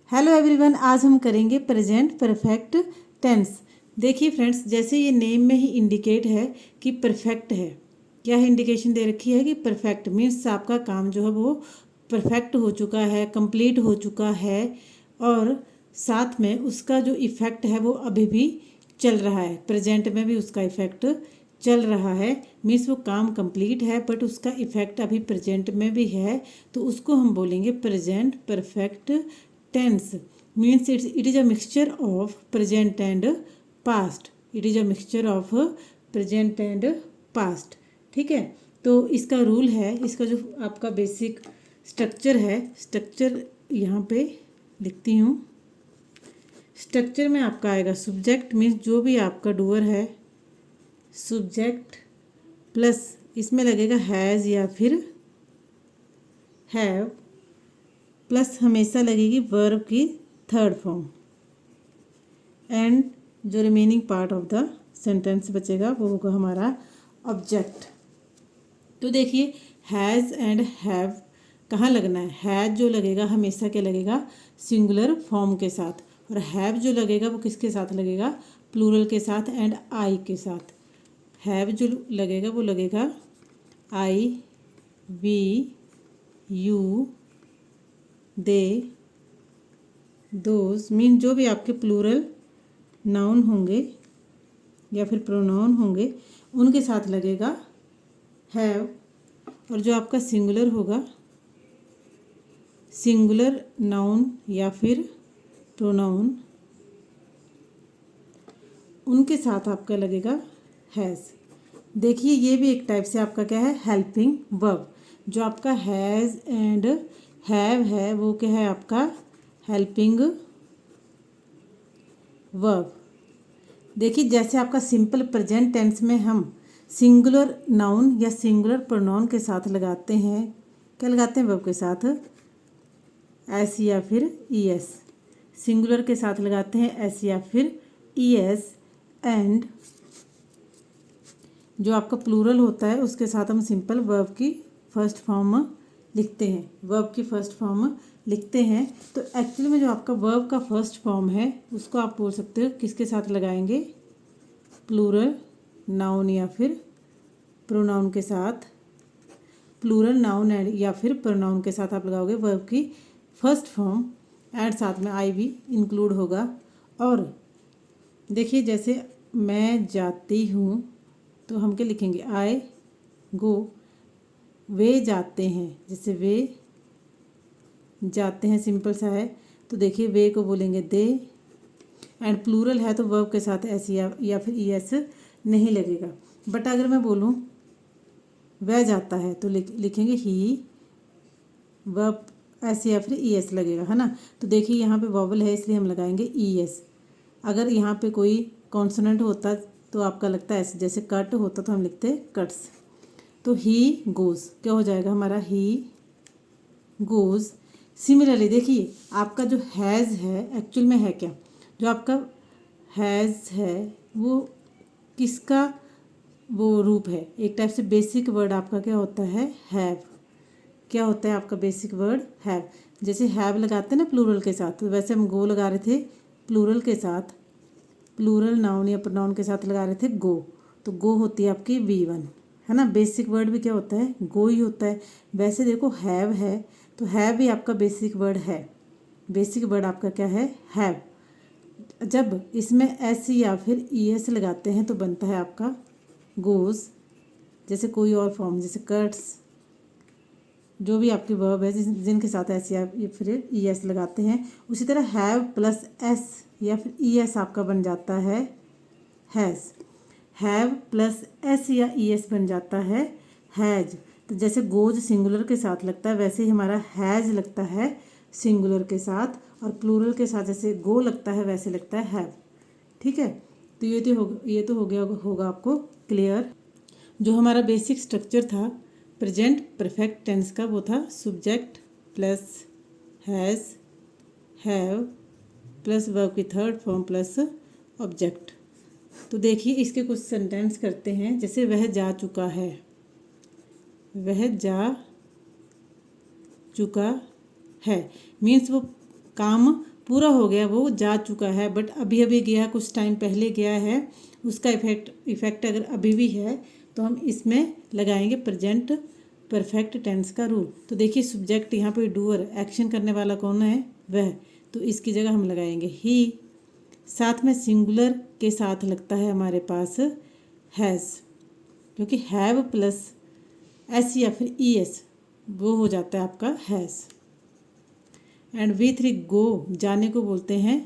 Hello everyone, आज हम करेंगे प्रेजेंट परफेक्ट टेंस। देखिए फ्रेंड्स, जैसे ये नेम में ही इंडिकेट है कि परफेक्ट है। क्या है, इंडिकेशन दे रखी है कि परफेक्ट मीन्स आपका काम जो है वो परफेक्ट हो चुका है, कंप्लीट हो चुका है, और साथ में उसका जो इफ़ेक्ट है वो अभी भी चल रहा है। प्रेजेंट में भी उसका इफ़ेक्ट चल रहा है, मीन्स वो काम कंप्लीट है बट उसका इफ़ेक्ट अभी प्रेजेंट में भी है, तो उसको हम बोलेंगे present perfect tense. Means it is a mixture of present and past. It is a mixture of present and past. ठीक है, तो इसका रूल है, इसका जो आपका बेसिक स्ट्रक्चर है, स्ट्रक्चर यहाँ पे लिखती हूँ। स्ट्रक्चर में आपका आएगा सब्जेक्ट, मीन्स जो भी आपका डूअर है, सब्जेक्ट प्लस इसमें लगेगा हैज़ या फिर हैव, प्लस हमेशा लगेगी वर्ब की थर्ड फॉर्म, एंड जो remaining part of the sentence बचेगा वो होगा हमारा ऑब्जेक्ट। तो देखिए, हैज़ एंड हैव कहाँ लगना है। हैज़ जो लगेगा हमेशा क्या लगेगा, सिंगुलर फॉर्म के साथ, और हैव जो लगेगा वो किसके साथ लगेगा, प्लूरल के साथ एंड आई के साथ। हैव जो लगेगा वो लगेगा I, we, you, they, those, mean जो भी आपके प्लूरल नाउन होंगे या फिर प्रोनाउन होंगे उनके साथ लगेगा हैव, और जो आपका सिंगुलर होगा, सिंगुलर नाउन या फिर प्रोनाउन, उनके साथ आपका लगेगा हैज़। देखिए, ये भी एक टाइप से आपका क्या है, हेल्पिंग वर्ब। जो आपका हैज़ एंड हैव है वो क्या है, आपका हेल्पिंग वर्ब। देखिए, जैसे आपका सिंपल प्रेजेंट टेंस में हम सिंगुलर नाउन या सिंगुलर प्रोनाउन के साथ लगाते हैं, क्या लगाते हैं, वर्ब के साथ एस या फिर ई एस। सिंगुलर के साथ लगाते हैं एस या फिर ई एस, एंड जो आपका प्लूरल होता है उसके साथ हम सिंपल वर्ब की फर्स्ट फॉर्म लिखते हैं, वर्ब की फर्स्ट फॉर्म लिखते हैं। तो एक्चुअली में जो आपका वर्ब का फर्स्ट फॉर्म है उसको आप बोल सकते हो किसके साथ लगाएंगे, प्लूरल नाउन या फिर प्रोनाउन के साथ। प्लूरल नाउन एंड या फिर प्रोनाउन के साथ आप लगाओगे वर्ब की फर्स्ट फॉर्म, एंड साथ में आई भी इंक्लूड होगा। और देखिए, जैसे मैं जाती हूँ तो हम क्या लिखेंगे, आई गो। वे जाते हैं, जैसे वे जाते हैं सिंपल सा है, तो देखिए वे को बोलेंगे दे, एंड प्लूरल है तो वर्ब के साथ एस या फिर ई एस नहीं लगेगा। बट अगर मैं बोलूँ वह जाता है तो लिखेंगे ही, वर्ब एस या फिर ई एस लगेगा, है ना। तो देखिए यहाँ पे वॉवल है इसलिए हम लगाएंगे ई एस। अगर यहाँ पे कोई कॉन्सोनेंट होता तो आपका लगता है ऐसे, जैसे कट होता तो हम लिखते कट्स। तो ही गोज़ क्या हो जाएगा हमारा, ही गोज़। सिमिलरली देखिए, आपका जो हैज़ है एक्चुअल में है क्या, जो आपका हैज़ है वो किसका वो रूप है, एक टाइप से बेसिक वर्ड आपका क्या होता है, हैव। क्या होता है आपका बेसिक वर्ड, हैव। जैसे हैव लगाते हैं ना प्लूरल के साथ, तो वैसे हम गो लगा रहे थे प्लूरल के साथ, प्लूरल नाउन या प्रोनाउन के साथ लगा रहे थे गो। तो गो होती है आपकी V1, है ना। बेसिक वर्ड भी क्या होता है, गो ही होता है। वैसे देखो हैव है तो हैव भी आपका बेसिक वर्ड है, बेसिक वर्ड आपका क्या है, हैव। जब इसमें एस या फिर ई एस लगाते हैं तो बनता है आपका गोज़। जैसे कोई और फॉर्म, जैसे कट्स, जो भी आपकी वर्ब है जिनके साथ एस या फिर ई एस लगाते हैं, उसी तरह हैव प्लस एस या फिर ई एस आपका बन जाता है हैज़। हैव प्लस एस या ई एस बन जाता है हैज। तो जैसे गोज सिंगुलर के साथ लगता है वैसे ही हमारा हैज़ लगता है सिंगुलर के साथ, और प्लूरल के साथ जैसे गो लगता है वैसे लगता है हैव। ठीक है, तो ये तो हो गया होगा आपको क्लियर। जो हमारा बेसिक स्ट्रक्चर था प्रेजेंट परफेक्ट टेंस का वो था subject plus has, have plus verb की थर्ड फॉर्म प्लस ऑब्जेक्ट। तो देखिए, इसके कुछ सेंटेंस करते हैं। जैसे वह जा चुका है, वह जा चुका है मीन्स वो काम पूरा हो गया, वो जा चुका है, बट अभी अभी गया, कुछ टाइम पहले गया है, उसका इफेक्ट अगर अभी भी है तो हम इसमें लगाएंगे प्रेजेंट परफेक्ट टेंस का रूल। तो देखिए सब्जेक्ट यहाँ पे डूअर, एक्शन करने वाला कौन है, वह, तो इसकी जगह हम लगाएंगे ही। साथ में सिंगुलर के साथ लगता है हमारे पास हैज़, क्योंकि हैव प्लस एस या फिर ई एस वो हो जाता है आपका हैज़। एंड V3 गो, जाने को बोलते हैं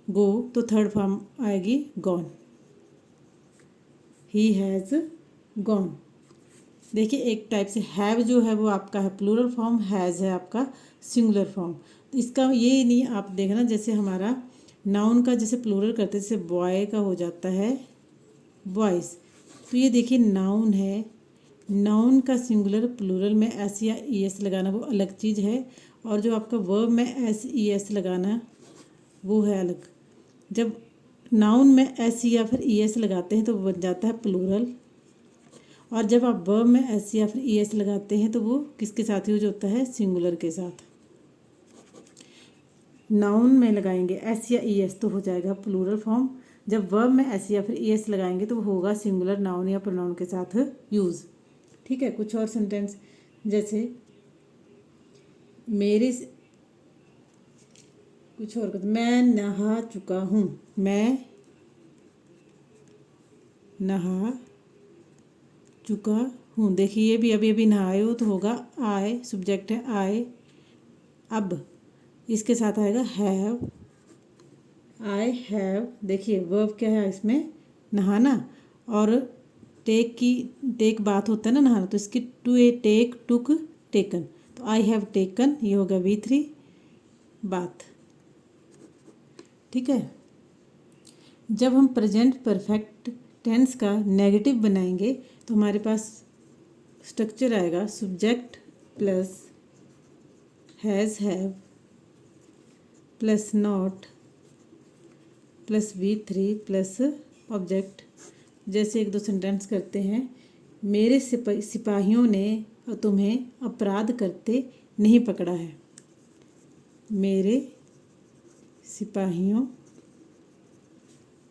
गो, तो थर्ड फॉर्म आएगी गॉन, ही हैज़ गॉन। देखिए एक टाइप से हैव जो है वो आपका है प्लूरल फॉर्म, हैज़ है आपका सिंगुलर फॉर्म। तो इसका ये नहीं आप देखना, जैसे हमारा नाउन का जैसे प्लूरल करते जैसे बॉय का हो जाता है बॉयज़, तो ये देखिए नाउन है, नाउन का सिंगुलर प्लूरल में एस या ई एस लगाना वो अलग चीज़ है, और जो आपका वर्ब में एस ई एस लगाना वो है अलग। जब नाउन में एस या फिर ई एस लगाते हैं तो वो बन जाता है प्लूरल, और जब आप वर्ब में एस या फिर ई एस लगाते हैं तो वो किसके साथ यूज होता है, सिंगुलर के साथ। नाउन में लगाएंगे एस या ई एस तो हो जाएगा प्लूरल फॉर्म, जब वर्ब में एस या फिर ई एस लगाएंगे तो वो होगा सिंगुलर नाउन या प्रोनाउन के साथ यूज़। ठीक है, कुछ और सेंटेंस जैसे मेरे, कुछ और मैं नहा चुका हूँ, मैं नहा चुका हूँ। देखिए ये भी अभी अभी नहाए हो तो होगा आए, सब्जेक्ट है आए। अब इसके साथ आएगा हैव, आई हैव। देखिए वर्ब क्या है इसमें, नहाना, और टेक बात होता है ना नहाना, तो इसकी to a take took taken, तो आई हैव टेकन, ये होगा V3 बात। ठीक है, जब हम प्रेजेंट परफेक्ट टेंस का नेगेटिव बनाएंगे तो हमारे पास स्ट्रक्चर आएगा subject plus has have plus not plus V3 plus object. जैसे एक दो सेंटेंस करते हैं, मेरे सिपाहियों ने तुम्हें अपराध करते नहीं पकड़ा है, मेरे सिपाहियों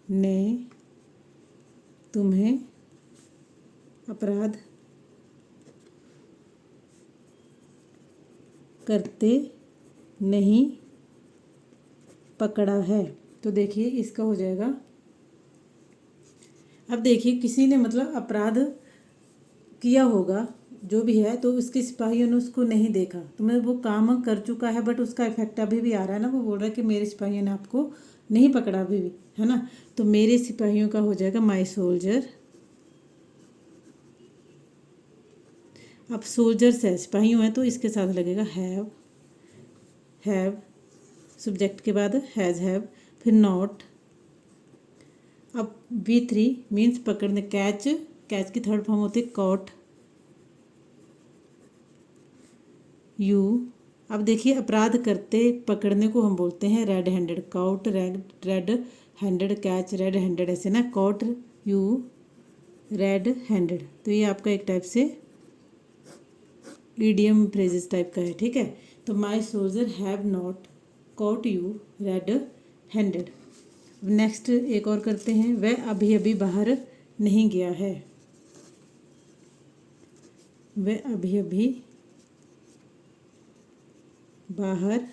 ने तुम्हें अपराध करते नहीं पकड़ा है। तो देखिए इसका हो जाएगा, अब देखिए किसी ने मतलब अपराध किया होगा जो भी है, तो उसके सिपाहियों ने उसको नहीं देखा, तो मैं वो काम कर चुका है बट उसका इफेक्ट अभी भी आ रहा है ना, वो बोल रहा है कि मेरे सिपाहियों ने आपको नहीं पकड़ा अभी भी, है ना। तो मेरे सिपाहियों का हो जाएगा माई सोल्जर। अब सोल्जर्स है, सिपाहियों हैं, तो इसके साथ लगेगा हैव सब्जेक्ट के बाद हैज़ हैव, फिर नॉट। अब V3 मीन्स पकड़ने, कैच की थर्ड फॉर्म होती है कॉट, यू। अब देखिए अपराध करते पकड़ने को हम बोलते हैं red handed, cout red handed, catch red handed, ऐसे ना, कॉट यू रेड हैंडेड। तो ये आपका एक टाइप से ईडियम फ्रेजेस टाइप का है। ठीक है, तो my soldier have not caught you red handed. Next एक और करते हैं, वह अभी अभी बाहर नहीं गया है, वह अभी अभी बाहर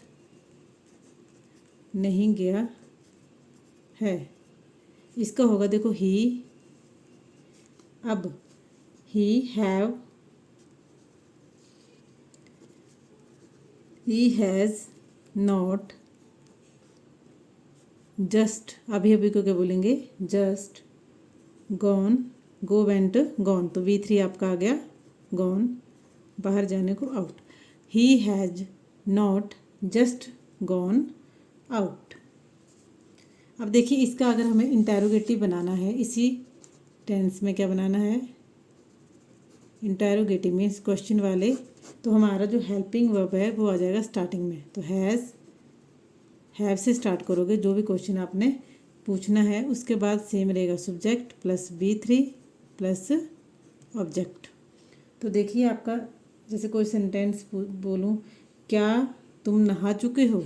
नहीं गया है। इसका होगा देखो ही, अब ही हैज़ नॉट जस्ट, अभी अभी को क्या बोलेंगे, just gone, go went gone, तो V3 आपका आ गया गॉन, बाहर जाने को out. He has not just gone out. अब देखिए इसका अगर हमें इंटेरोगेटिव बनाना है, इसी टेंस में क्या बनाना है, इंटेरोगेटिव मीन्स क्वेश्चन वाले, तो हमारा जो हेल्पिंग वर्ब है वो आ जाएगा स्टार्टिंग में। तो हैव से स्टार्ट करोगे, जो भी क्वेश्चन आपने पूछना है, उसके बाद सेम रहेगा subject plus V3 plus object. तो देखिए आपका, जैसे कोई सेंटेंस बोलूं, क्या तुम नहा चुके हो,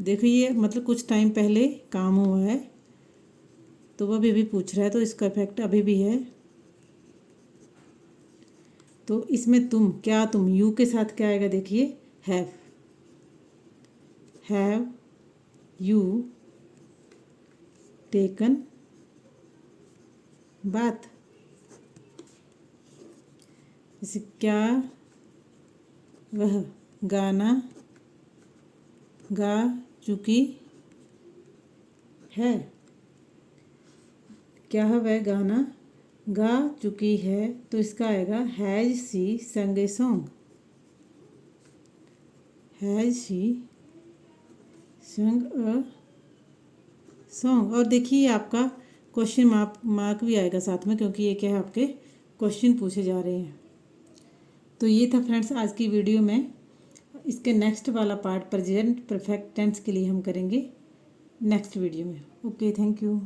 देखो ये मतलब कुछ टाइम पहले काम हुआ है, तो वह अभी पूछ रहा है, तो इसका इफेक्ट अभी भी है। तो इसमें तुम, क्या तुम, यू के साथ क्या आएगा देखिए, हैव यू टेकन बात। जैसे क्या वह गाना गा चुकी है, क्या वह गाना गा चुकी है, तो इसका आएगा हैज शी संग ए सॉन्ग, हैज शी संग अ सॉन्ग। और देखिए आपका क्वेश्चन मार्क भी आएगा साथ में, क्योंकि ये क्या है, आपके क्वेश्चन पूछे जा रहे हैं। तो ये था फ्रेंड्स आज की वीडियो में। इसके नेक्स्ट वाला पार्ट प्रेजेंट परफेक्ट टेंस के लिए हम करेंगे नेक्स्ट वीडियो में। Okay, thank you.